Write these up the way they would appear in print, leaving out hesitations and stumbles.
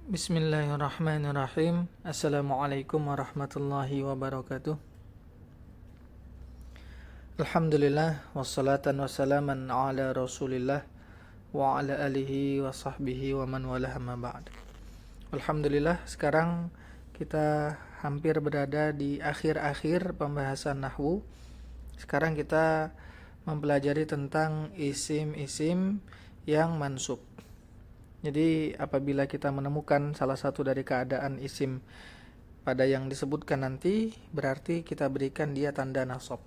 Bismillahirrahmanirrahim. Assalamualaikum warahmatullahi wabarakatuh. Alhamdulillah wassalatan wassalaman ala Rasulillah wa ala alihi wa sahbihi wa man wala amma ba'd. Alhamdulillah, sekarang kita hampir berada di akhir-akhir pembahasan nahwu. Sekarang kita mempelajari tentang isim-isim yang mansub. Jadi apabila kita menemukan salah satu dari keadaan isim pada yang disebutkan nanti, berarti kita berikan dia tanda nasab.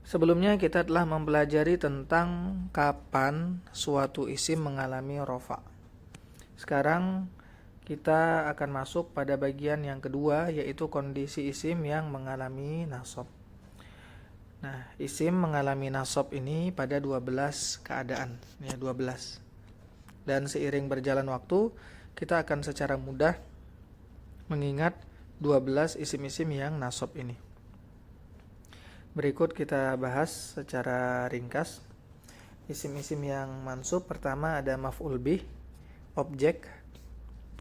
Sebelumnya kita telah mempelajari tentang kapan suatu isim mengalami rofa. Sekarang kita akan masuk pada bagian yang kedua, yaitu kondisi isim yang mengalami nasab. Nah, isim mengalami nasab ini pada 12 keadaan, ya 12. Dan seiring berjalan waktu, kita akan secara mudah mengingat 12 isim-isim yang nasab ini. Berikut kita bahas secara ringkas. Isim-isim yang mansub pertama ada maf'ul bih, objek.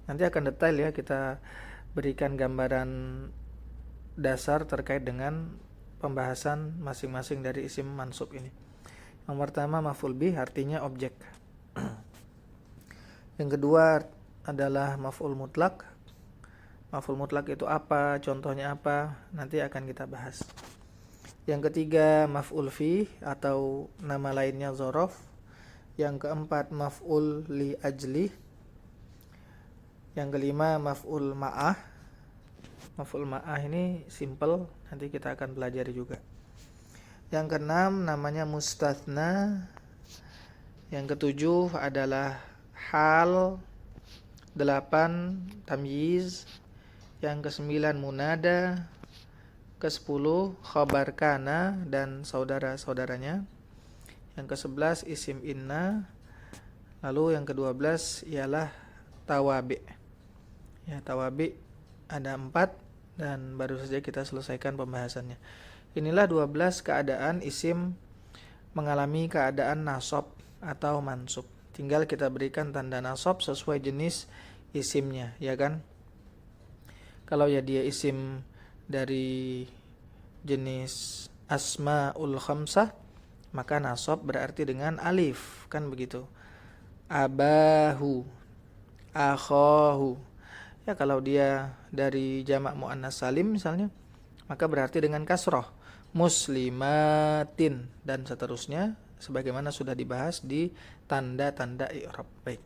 Nanti akan detail ya, kita berikan gambaran dasar terkait dengan pembahasan masing-masing dari isim mansub ini. Yang pertama maf'ul bih, artinya objek. Yang kedua adalah maf'ul mutlak. Maf'ul mutlak itu apa, contohnya apa, nanti akan kita bahas. Yang ketiga maf'ul fi atau nama lainnya dzaraf. Yang keempat maf'ul li ajli. Yang kelima maf'ul ma'ah. Maf'ul ma'ah ini simple, nanti kita akan pelajari juga. Yang keenam namanya mustatsna. Yang ketujuh adalah hal. 8 tamyiz. Yang kesembilan munada. Ke-10 khabar kana dan saudara-saudaranya. Yang ke-11 isim inna. Lalu yang ke-12 ialah tawabi. Ya, tawabi ada 4 dan baru saja kita selesaikan pembahasannya. Inilah 12 keadaan isim mengalami keadaan nasab atau mansub. Tinggal kita berikan tanda nasab sesuai jenis isimnya, ya kan? Kalau ya dia isim dari jenis asmaul khamsah, maka nasab berarti dengan alif, kan begitu. Abahu, akhahu. Ya, kalau dia dari jamak muannas salim misalnya, maka berarti dengan kasroh, muslimatin, dan seterusnya sebagaimana sudah dibahas di tanda-tanda i'rab. Baik.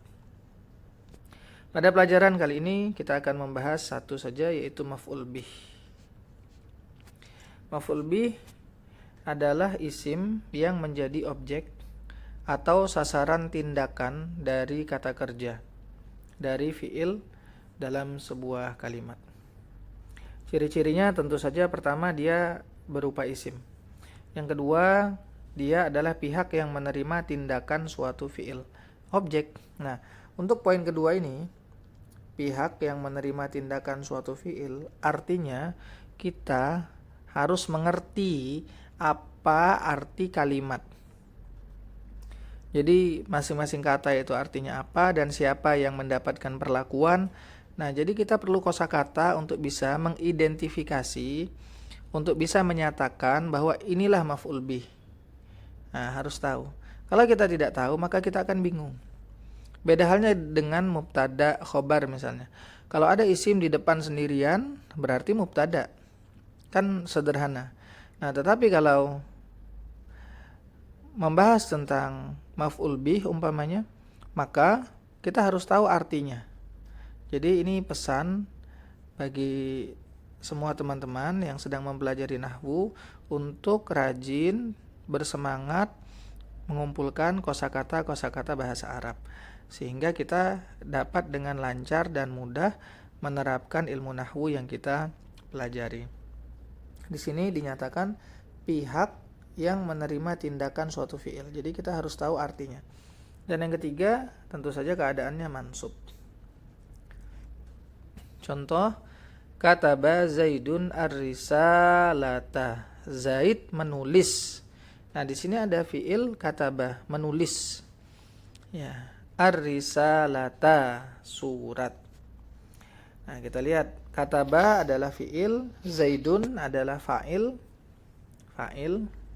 Pada pelajaran kali ini kita akan membahas satu saja, yaitu maf'ul bih. Maf'ul bih adalah isim yang menjadi objek atau sasaran tindakan dari kata kerja, dari fi'il dalam sebuah kalimat. Ciri-cirinya tentu saja pertama dia berupa isim. Yang kedua, dia adalah pihak yang menerima tindakan suatu fi'il, objek. Nah, untuk poin kedua ini, pihak yang menerima tindakan suatu fi'il, artinya kita harus mengerti apa arti kalimat. Jadi masing-masing kata itu artinya apa dan siapa yang mendapatkan perlakuan. Nah, jadi kita perlu kosakata untuk bisa mengidentifikasi, untuk bisa menyatakan bahwa inilah maf'ul bih. Nah, harus tahu. Kalau kita tidak tahu, maka kita akan bingung. Beda halnya dengan mubtada khobar misalnya. Kalau ada isim di depan sendirian, berarti mubtada. Kan sederhana. Nah, tetapi kalau membahas tentang maf'ul bih umpamanya, maka kita harus tahu artinya. Jadi ini pesan bagi semua teman-teman yang sedang mempelajari nahwu untuk rajin, bersemangat mengumpulkan kosakata-kosakata bahasa Arab, sehingga kita dapat dengan lancar dan mudah menerapkan ilmu nahwu yang kita pelajari. Di sini dinyatakan pihak yang menerima tindakan suatu fi'il. Jadi kita harus tahu artinya. Dan yang ketiga, tentu saja keadaannya mansub. Contoh, kataba Zaidun ar-risalata. Zaid menulis. Nah, di sini ada fi'il kataba, menulis. Ya, ar-risalata, surat. Nah, kita lihat kataba adalah fiil, Zaidun adalah fa'il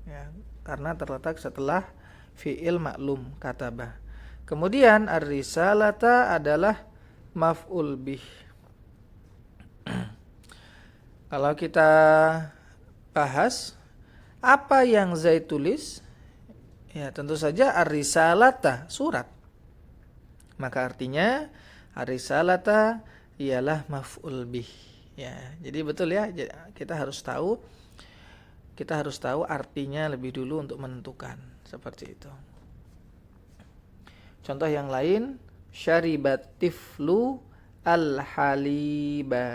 ya, karena terletak setelah fiil maklum kataba. Kemudian ar-risalata adalah maf'ul bih. Kalau kita bahas apa yang Zaid tulis, ya tentu saja ar-risalata, surat. Maka artinya ar-risalata ialah maf'ul bih. Ya, jadi betul ya, kita harus tahu artinya lebih dulu untuk menentukan, seperti itu. Contoh yang lain, syaribat tiflu al-haliba.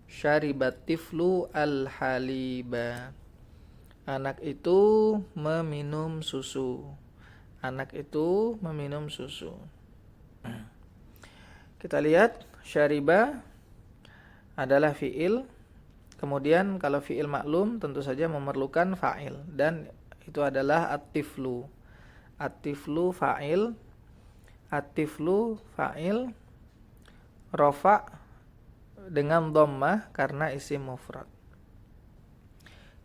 Syaribat tiflu al-haliba. Anak itu meminum susu. Anak itu meminum susu. Kita lihat, syariba adalah fiil. Kemudian kalau fiil maklum tentu saja memerlukan fa'il. Dan itu adalah at-tiflu. At-tiflu fa'il. At-tiflu fa'il. Rofa dengan dhammah karena isim mufrad.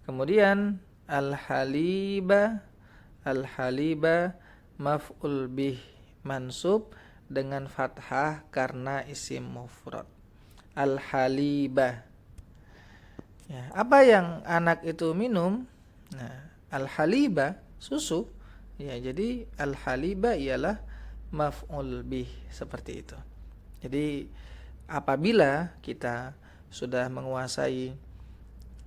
Kemudian al-haliba maf'ul bih mansub dengan fathah karena isim mufrad. Al-haliba. Ya, apa yang anak itu minum? Nah, al-haliba, susu. Ya, jadi al-haliba ialah maf'ul bih, seperti itu. Jadi apabila kita sudah menguasai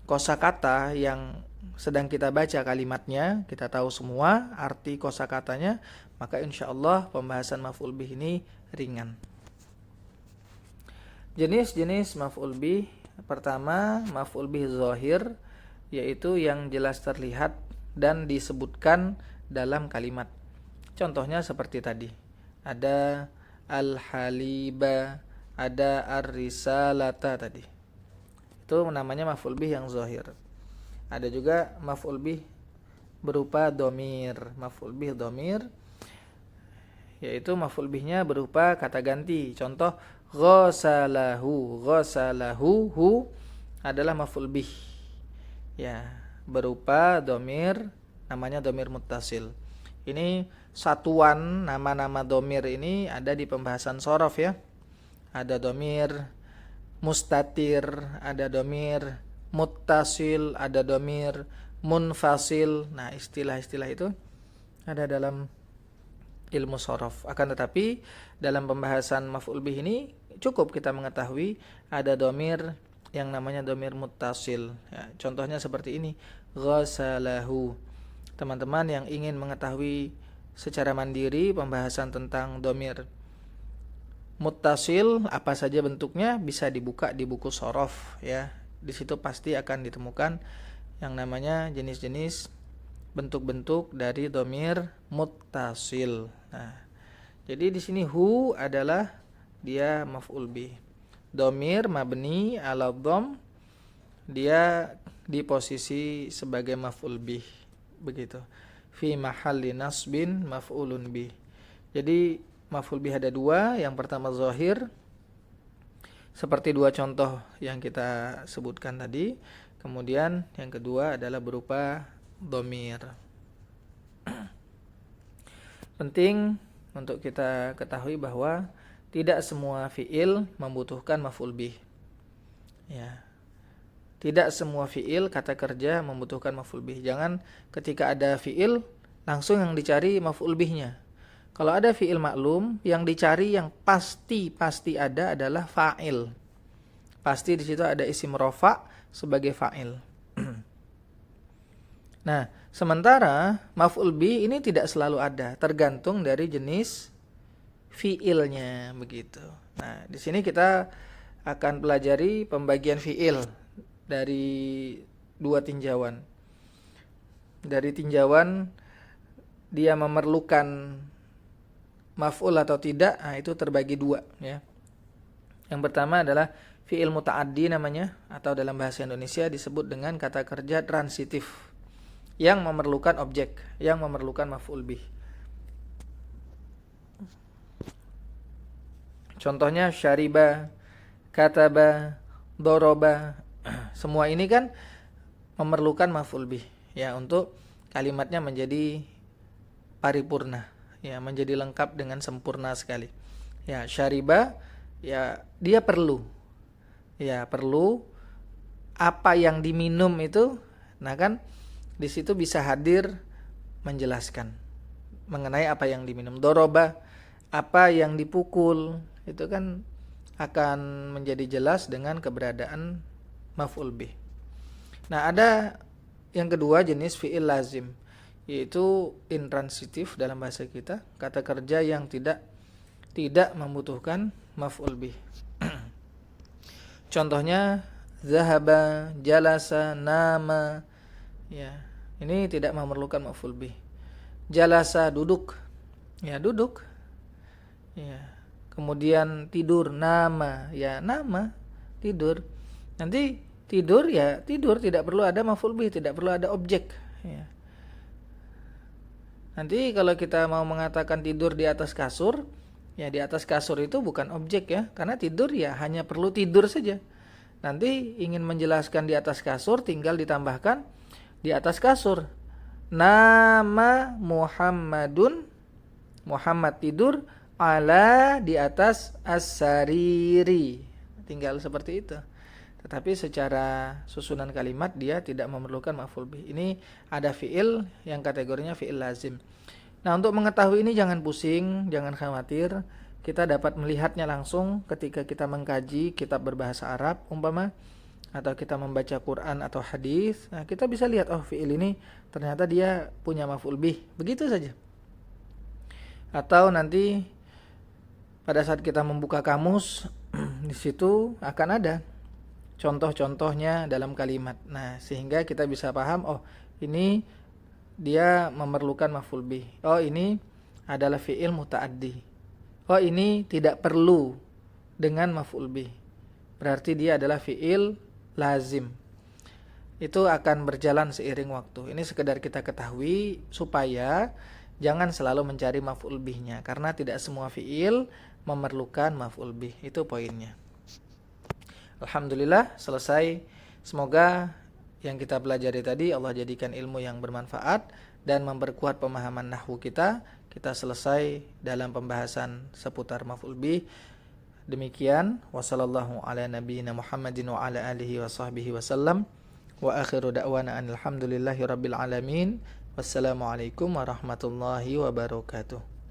kosakata yang sedang kita baca kalimatnya, kita tahu semua arti kosakatanya, maka insyaallah pembahasan maf'ul bih ini ringan. Jenis-jenis maf'ul bih, pertama maf'ul bih zahir, yaitu yang jelas terlihat dan disebutkan dalam kalimat. Contohnya seperti tadi, ada al-haliba, ada ar-risalata tadi. Itu namanya maf'ul bih yang zahir. Ada juga maf'ul bih berupa domir. Maf'ul bih domir, yaitu maf'ul bihnya berupa kata ganti. Contoh, ghasalahu. Ghasalahu, hu adalah maf'ul bih. Ya, berupa domir, namanya domir muttasil. Ini satuan nama-nama domir ini ada di pembahasan shorof ya. Ada domir mustatir, ada domir muttasil, ada domir munfasil. Nah, istilah-istilah itu ada dalam ilmu shorof. Akan tetapi dalam pembahasan maf'ul bih ini cukup kita mengetahui ada domir yang namanya domir muttasil. Ya, contohnya seperti ini, ghasalahu. Teman-teman yang ingin mengetahui secara mandiri pembahasan tentang domir muttasil apa saja bentuknya bisa dibuka di buku shorof ya. Di situ pasti akan ditemukan yang namanya jenis-jenis bentuk-bentuk dari domir muttasil. Nah, jadi di sini hu adalah dia maf'ul bih. Domir mabni ala dhamm, dia di posisi sebagai maf'ul bih, begitu. Fi mahalli nasbin maf'ulun bih. Jadi maf'ul bih ada dua. Yang pertama zahir, seperti dua contoh yang kita sebutkan tadi. Kemudian yang kedua adalah berupa domir. Penting untuk kita ketahui bahwa tidak semua fiil membutuhkan maf'ul bih. Ya. Tidak semua fiil kata kerja membutuhkan maf'ul bih. Jangan ketika ada fiil langsung yang dicari maf'ul bihnya. Kalau ada fiil maklum, yang dicari yang pasti ada adalah fa'il. Pasti di situ ada isim rofa sebagai fa'il. Nah, sementara maf'ul bih ini tidak selalu ada, tergantung dari jenis fiilnya, begitu. Nah, di sini kita akan pelajari pembagian fiil dari dua tinjauan. Dari tinjauan dia memerlukan maf'ul atau tidak, nah itu terbagi dua ya. Yang pertama adalah fi'il muta'addi namanya, atau dalam bahasa Indonesia disebut dengan kata kerja transitif yang memerlukan objek, yang memerlukan maf'ul bih. Contohnya syariba, kataba, doroba. Semua ini kan memerlukan maf'ul bih ya untuk kalimatnya menjadi paripurna ya, menjadi lengkap dengan sempurna sekali. Ya, syariba ya dia perlu apa yang diminum itu. Nah kan di situ bisa hadir menjelaskan mengenai apa yang diminum. Doroba, apa yang dipukul, itu kan akan menjadi jelas dengan keberadaan maf'ul bih. Nah, ada yang kedua jenis fi'il lazim, yaitu intransitif dalam bahasa kita, kata kerja yang tidak membutuhkan maf'ul bih. Contohnya zahaba, jalasa, nama. Ya, ini tidak memerlukan maf'ul bih. Jalasa, duduk. Ya, duduk. Ya. Kemudian tidur, nama. Ya, nama, tidur. Nanti tidur ya tidur, tidak perlu ada maf'ul bih, tidak perlu ada objek ya. Nanti kalau kita mau mengatakan tidur di atas kasur, ya di atas kasur itu bukan objek ya, karena tidur ya hanya perlu tidur saja. Nanti ingin menjelaskan di atas kasur, tinggal ditambahkan di atas kasur. Nama Muhammadun, Muhammad tidur ala di atas as-sariri. Tinggal seperti itu. Tetapi secara susunan kalimat dia tidak memerlukan maf'ul bih. Ini ada fi'il yang kategorinya fi'il lazim. Nah, untuk mengetahui ini jangan pusing, jangan khawatir. Kita dapat melihatnya langsung ketika kita mengkaji kitab berbahasa Arab umpama, atau kita membaca Quran atau hadis. Nah, kita bisa lihat oh fi'il ini ternyata dia punya maf'ul bih. Begitu saja. Atau nanti pada saat kita membuka kamus di situ akan ada contoh-contohnya dalam kalimat. Nah, sehingga kita bisa paham, oh ini dia memerlukan maf'ul bih. Oh ini adalah fi'il muta'addi. Oh ini tidak perlu dengan maf'ul bih. Berarti dia adalah fi'il lazim. Itu akan berjalan seiring waktu. Ini sekedar kita ketahui supaya jangan selalu mencari maf'ul bihnya. Karena tidak semua fi'il memerlukan maf'ul bih. Itu poinnya. Alhamdulillah selesai. Semoga yang kita pelajari tadi Allah jadikan ilmu yang bermanfaat dan memperkuat pemahaman nahwu kita. Kita selesai dalam pembahasan seputar maf'ul bih. Demikian wassallallahu ala nabiyyina Muhammadin wa ala alihi wa sahbihi wasallam. Wa akhiru da'wana alhamdulillahi rabbil alamin. Wassalamualaikum warahmatullahi wabarakatuh.